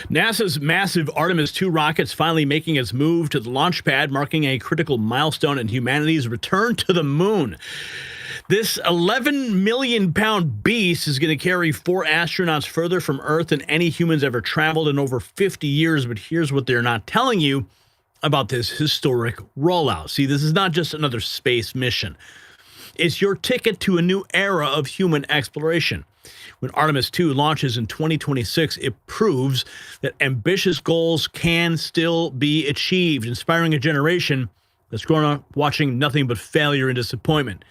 NASA's massive Artemis II rocket is finally making its move to the launch pad, marking a critical milestone in humanity's return to the moon. This 11 million pound beast is going to carry 4 astronauts further from Earth than any humans ever traveled in over 50 years. But here's what they're not telling you about this historic rollout. See, this is not just another space mission. It's your ticket to a new era of human exploration. When Artemis II launches in 2026, it proves that ambitious goals can still be achieved, inspiring a generation that's grown up watching nothing but failure and disappointment.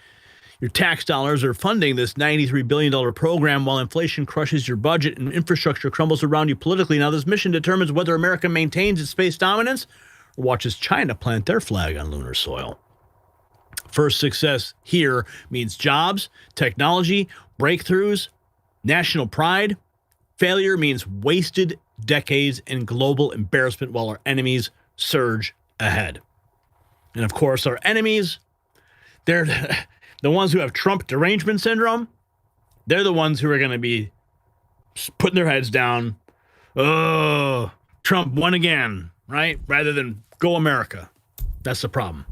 Your tax dollars are funding this $93 billion program while inflation crushes your budget and infrastructure crumbles around you politically. Now, this mission determines whether America maintains its space dominance or watches China plant their flag on lunar soil. First success here means jobs, technology, breakthroughs, national pride. Failure means wasted decades and global embarrassment while our enemies surge ahead. And of course, our enemies, they're the ones who have Trump derangement syndrome. They're the ones who are going to be putting their heads down. Oh, Trump won again, right? Rather than go America. That's the problem.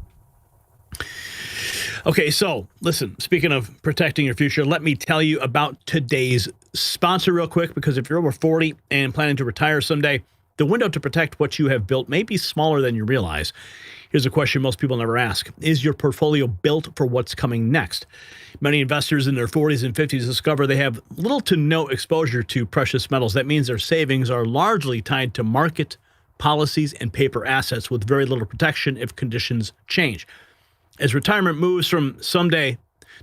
Okay, so listen, speaking of protecting your future, let me tell you about today's sponsor real quick, because if you're over 40 and planning to retire someday, the window to protect what you have built may be smaller than you realize. Here's a question most people never ask. Is your portfolio built for what's coming next? Many investors in their 40s and 50s discover they have little to no exposure to precious metals. That means their savings are largely tied to market policies and paper assets with very little protection if conditions change. As retirement moves from someday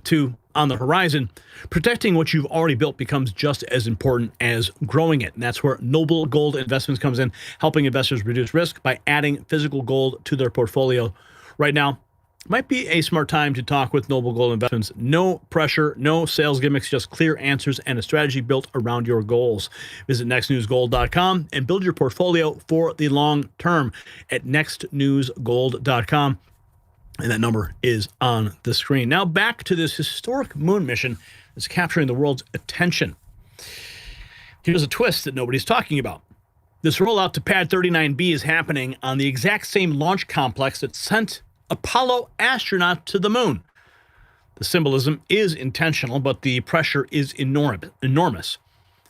to on the horizon, protecting what you've already built becomes just as important as growing it. And that's where Noble Gold Investments comes in, helping investors reduce risk by adding physical gold to their portfolio. Right now might be a smart time to talk with Noble Gold Investments. No pressure, no sales gimmicks, just clear answers and a strategy built around your goals. Visit nextnewsgold.com and build your portfolio for the long term at nextnewsgold.com. And that number is on the screen. Now back to this historic moon mission that's capturing the world's attention. Here's a twist that nobody's talking about. This rollout to Pad 39B is happening on the exact same launch complex that sent Apollo astronauts to the moon. The symbolism is intentional, but the pressure is enormous.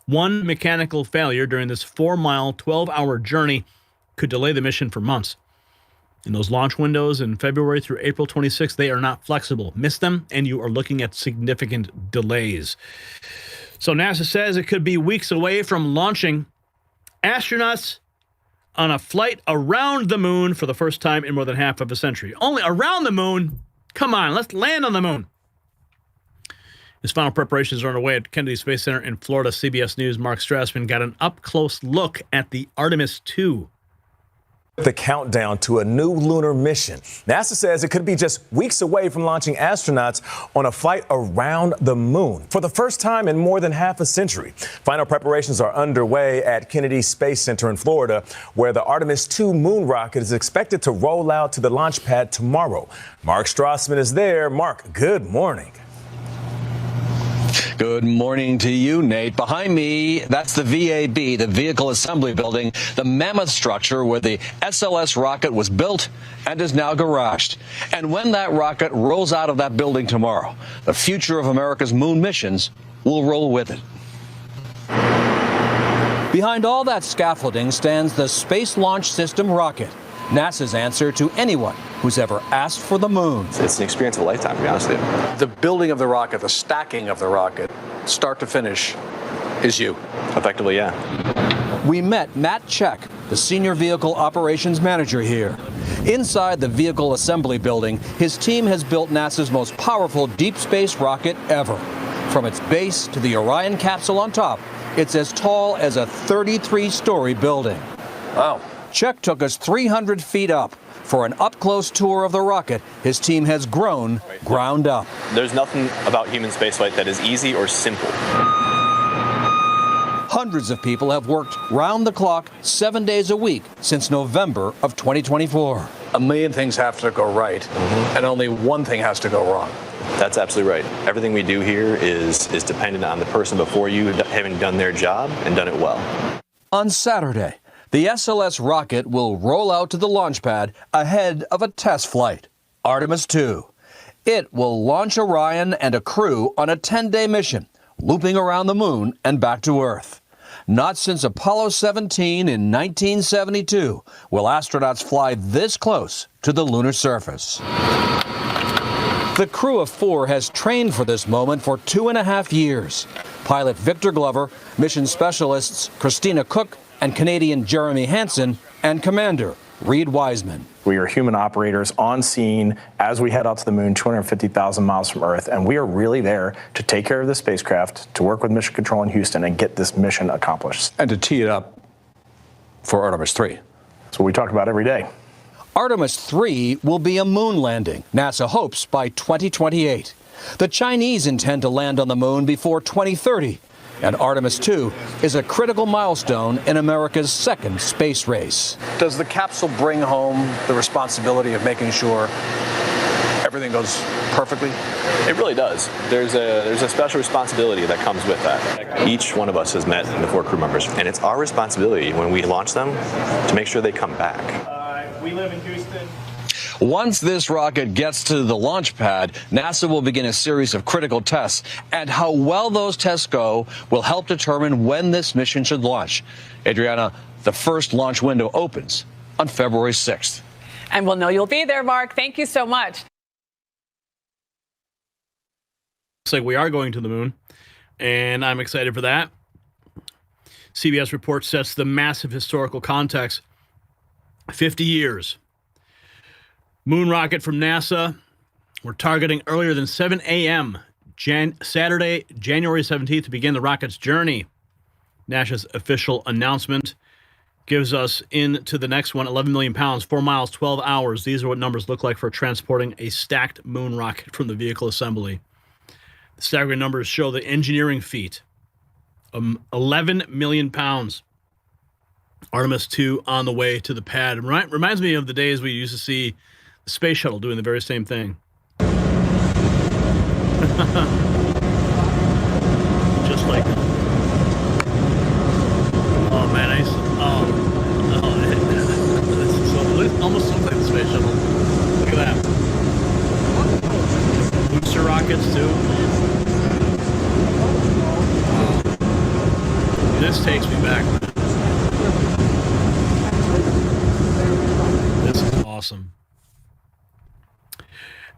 One mechanical failure during this 4-mile, 12-hour journey could delay the mission for months. In those launch windows in February through April 26th, they are not flexible. Miss them, and you are looking at significant delays. So NASA says it could be weeks away from launching astronauts on a flight around the moon for the first time in more than half of a century. Only around the moon? Come on, let's land on the moon. His final preparations are underway at Kennedy Space Center in Florida. CBS News' Mark Strassman got an up-close look at the Artemis II. The countdown to a new lunar mission. NASA says it could be just weeks away from launching astronauts on a flight around the moon for the first time in more than half a century. Final preparations are underway at Kennedy Space Center in Florida, where the Artemis II moon rocket is expected to roll out to the launch pad tomorrow. Mark Strassman is there. Mark, good morning. Good morning to you, Nate. Behind me, that's the VAB, the Vehicle Assembly Building, the mammoth structure where the SLS rocket was built and is now garaged. And when that rocket rolls out of that building tomorrow, the future of America's moon missions will roll with it. Behind all that scaffolding stands the Space Launch System rocket, NASA's answer to anyone who's ever asked for the moon. It's an experience of a lifetime, to be honest with you. The building of the rocket, the stacking of the rocket, start to finish, is you. Effectively, yeah. We met Matt Check, the Senior Vehicle Operations Manager here. Inside the Vehicle Assembly Building, his team has built NASA's most powerful deep space rocket ever. From its base to the Orion capsule on top, it's as tall as a 33-story building. Wow. Check took us 300 feet up. For an up-close tour of the rocket, his team has grown ground up. There's nothing about human spaceflight that is easy or simple. Hundreds of people have worked round the clock 7 days a week since November of 2024. A million things have to go right, and only one thing has to go wrong. That's absolutely right. Everything we do here is dependent on the person before you having done their job and done it well. On Saturday, The SLS rocket will roll out to the launch pad ahead of a test flight, Artemis II. It will launch Orion and a crew on a 10-day mission, looping around the moon and back to Earth. Not since Apollo 17 in 1972 will astronauts fly this close to the lunar surface. The crew of 4 has trained for this moment for 2.5 years. Pilot Victor Glover, mission specialists Christina Cook and Canadian Jeremy Hansen, and Commander Reed Wiseman. We are human operators on scene as we head out to the moon, 250,000 miles from Earth, and we are really there to take care of the spacecraft, to work with Mission Control in Houston and get this mission accomplished. And to tee it up for Artemis III. That's what we talk about every day. Artemis III will be a moon landing, NASA hopes, by 2028. The Chinese intend to land on the moon before 2030. And Artemis II is a critical milestone in America's second space race. Does the capsule bring home the responsibility of making sure everything goes perfectly? It really does. There's a special responsibility that comes with that. Each one of us has met the 4 crew members, and it's our responsibility when we launch them to make sure they come back. We live in Houston. Once this rocket gets to the launch pad, NASA will begin a series of critical tests, and how well those tests go will help determine when this mission should launch. Adriana, the first launch window opens on February 6th. And we'll know you'll be there, Mark. Thank you so much. Looks like we are going to the moon, and I'm excited for that. CBS report sets the massive historical context. 50 years. Moon rocket from NASA. We're targeting earlier than 7 a.m. Saturday, January 17th to begin the rocket's journey. NASA's official announcement gives us into the next one, 11 million pounds, 4 miles, 12 hours. These are what numbers look like for transporting a stacked moon rocket from the vehicle assembly. The staggering numbers show the engineering feat. 11 million pounds. Artemis II on the way to the pad. Reminds me of the days we used to see the space shuttle doing the very same thing. Just like, oh man, this is so, almost looks like the space shuttle. Look at that. Booster rockets too. Wow. This takes me back. This is awesome.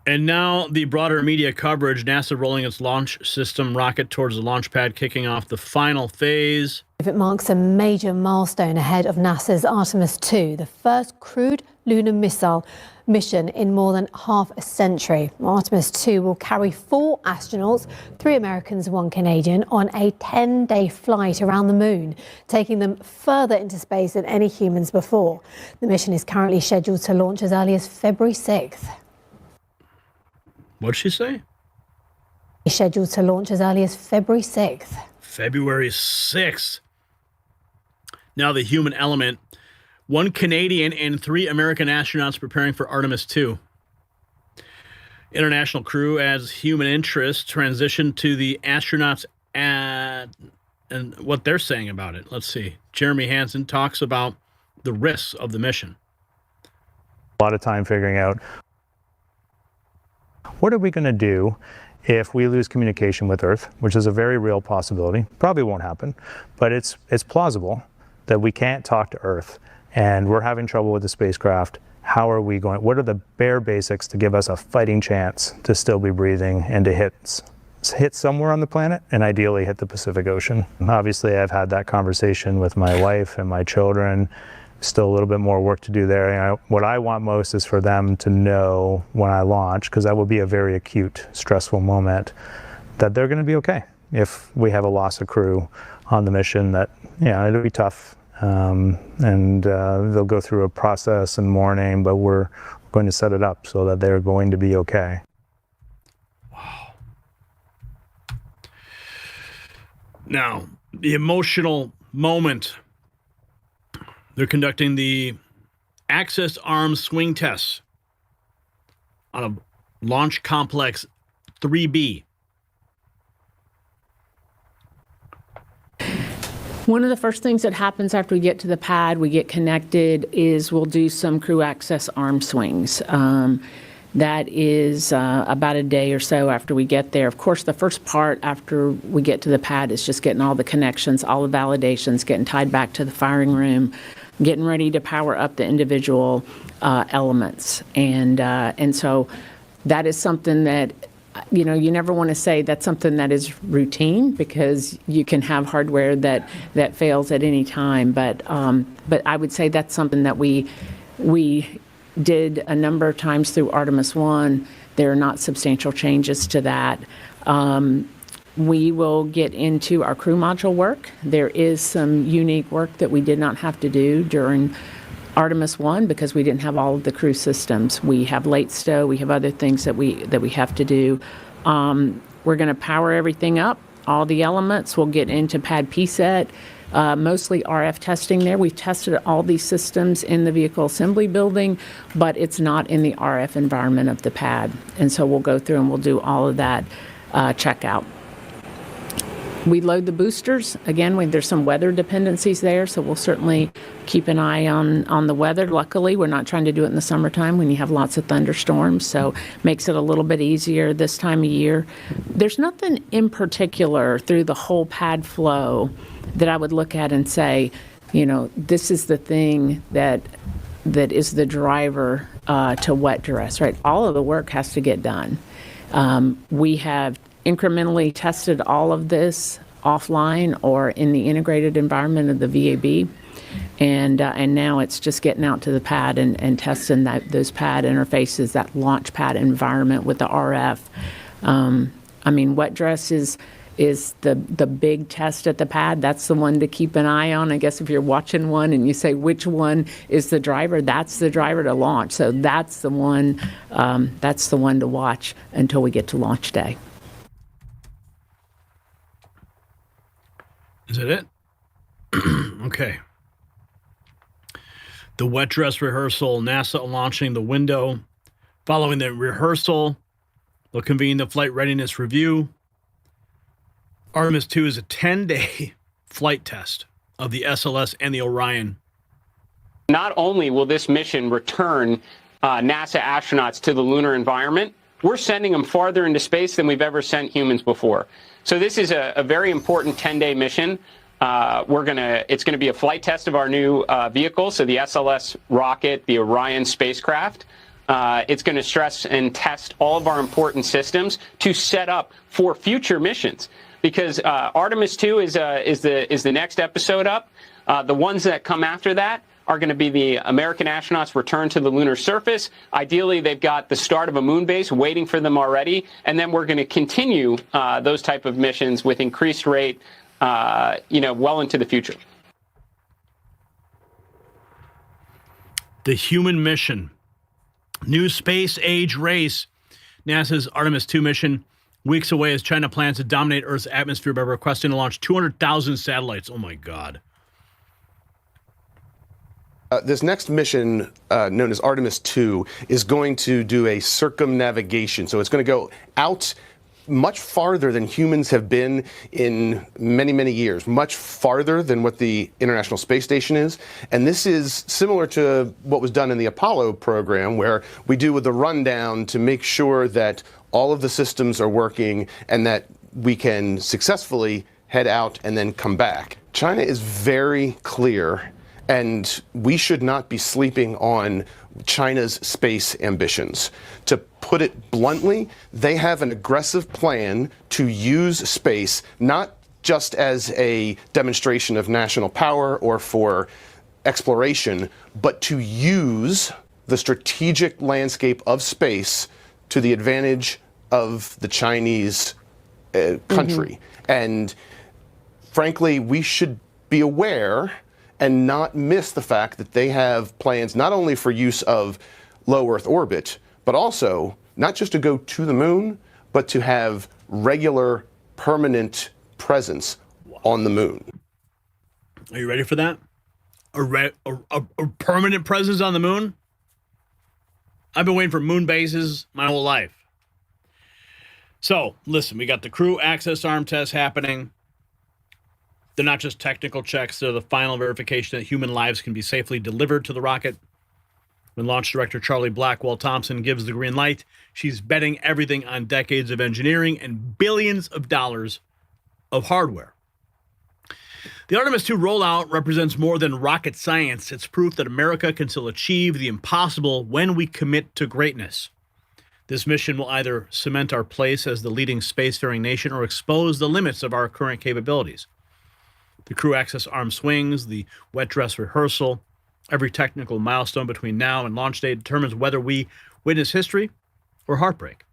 And now the broader media coverage, NASA rolling its launch system rocket towards the launch pad, kicking off the final phase. It marks a major milestone ahead of NASA's Artemis II, the first crewed lunar missile mission in more than half a century. Artemis II will carry 4 astronauts, 3 Americans, 1 Canadian, on a 10-day flight around the moon, taking them further into space than any humans before. The mission is currently scheduled to launch as early as February 6th. What'd she say? It's scheduled to launch as early as February 6th. February 6th. Now the human element. 1 Canadian and 3 American astronauts preparing for Artemis II. International crew as human interest transition to the astronauts and what they're saying about it. Let's see. Jeremy Hansen talks about the risks of the mission. A lot of time figuring out what are we going to do if we lose communication with Earth, which is a very real possibility. Probably won't happen, but it's plausible that we can't talk to Earth and we're having trouble with the spacecraft. How are we going? What are the bare basics to give us a fighting chance to still be breathing and to hit somewhere on the planet and ideally hit the Pacific Ocean? Obviously, I've had that conversation with my wife and my children. Still a little bit more work to do there. What I want most is for them to know when I launch, because that will be a very acute, stressful moment, that they're going to be okay. If we have a loss of crew on the mission, that, it'll be tough. And they'll go through a process and mourning, but we're going to set it up so that they're going to be okay. Wow. Now, the emotional moment. They're conducting the Access Arms swing tests on a Launch Complex 3B. One of the first things that happens after we get to the pad, we get connected, is we'll do some crew access arm swings. That is about a day or so after we get there. Of course, the first part after we get to the pad is just getting all the connections, all the validations, getting tied back to the firing room, getting ready to power up the individual elements. And so that is something that, you know, you never want to say that's something that is routine, because you can have hardware that fails at any time. But I would say that's something that we did a number of times through Artemis I. There are not substantial changes to that. We will get into our crew module work. There is some unique work that we did not have to do during Artemis I because we didn't have all of the crew systems. We have late stow, we have other things that we have to do. We're going to power everything up, all the elements. We'll get into pad PSET. Mostly RF testing there. We've tested all these systems in the vehicle assembly building, but it's not in the RF environment of the pad. And so we'll go through and we'll do all of that checkout. We load the boosters. Again, there's some weather dependencies there, so we'll certainly keep an eye on the weather. Luckily, we're not trying to do it in the summertime when you have lots of thunderstorms, so makes it a little bit easier this time of year. There's nothing in particular through the whole pad flow that I would look at and say, you know, this is the thing that is the driver to wet dress, right? All of the work has to get done. We have incrementally tested all of this offline or in the integrated environment of the VAB. And now it's just getting out to the pad and testing those pad interfaces, that launch pad environment with the RF. I mean, wet dress is the big test at the pad. That's the one to keep an eye on. I guess if you're watching one and you say which one is the driver, that's the driver to launch. So that's the one to watch until we get to launch day. Is that it? Okay. The wet dress rehearsal, NASA launching the window. Following the rehearsal, they'll convene the flight readiness review. Artemis II is a 10-day flight test of the SLS and the Orion. Not only will this mission return NASA astronauts to the lunar environment, we're sending them farther into space than we've ever sent humans before. So this is a very important 10-day mission. It's gonna be a flight test of our new vehicle, so the SLS rocket, the Orion spacecraft. It's going to stress and test all of our important systems to set up for future missions. Because Artemis II is the next episode up. The ones that come after that are going to be the American astronauts return to the lunar surface. Ideally, they've got the start of a moon base waiting for them already, and then we're going to continue those type of missions with increased rate, well into the future. The human mission, new space age race. NASA's Artemis II mission, weeks away as China plans to dominate Earth's atmosphere by requesting to launch 200,000 satellites. Oh my God. This next mission, known as Artemis II, is going to do a circumnavigation. So it's going to go out much farther than humans have been in many, many years, much farther than what the International Space Station is. And this is similar to what was done in the Apollo program, where we do with the rundown to make sure that all of the systems are working and that we can successfully head out and then come back. China is very clear, and we should not be sleeping on China's space ambitions. To put it bluntly, they have an aggressive plan to use space not just as a demonstration of national power or for exploration, but to use the strategic landscape of space to the advantage of the Chinese country. And frankly, we should be aware and not miss the fact that they have plans not only for use of low Earth orbit, but also not just to go to the moon, but to have regular, permanent presence on the moon. Are you ready for that? A permanent presence on the moon? I've been waiting for moon bases my whole life. So, listen, we got the crew access arm test happening. They're not just technical checks, they're the final verification that human lives can be safely delivered to the rocket. When launch director Charlie Blackwell Thompson gives the green light, she's betting everything on decades of engineering and billions of dollars of hardware. The Artemis II rollout represents more than rocket science. It's proof that America can still achieve the impossible when we commit to greatness. This mission will either cement our place as the leading spacefaring nation or expose the limits of our current capabilities. The crew access arm swings, the wet dress rehearsal, every technical milestone between now and launch day determines whether we witness history or heartbreak.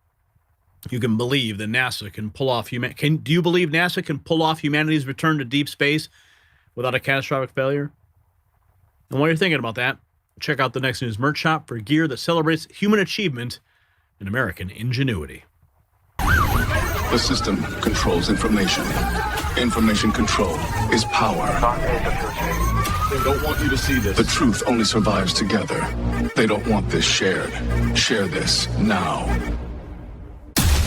You can believe that NASA can pull off do you believe NASA can pull off humanity's return to deep space without a catastrophic failure? And while you're thinking about that, check out the Next News merch shop for gear that celebrates human achievement and American ingenuity. The system controls information. Information control is power. They don't want you to see this. The truth only survives together. They don't want this shared. Share this now.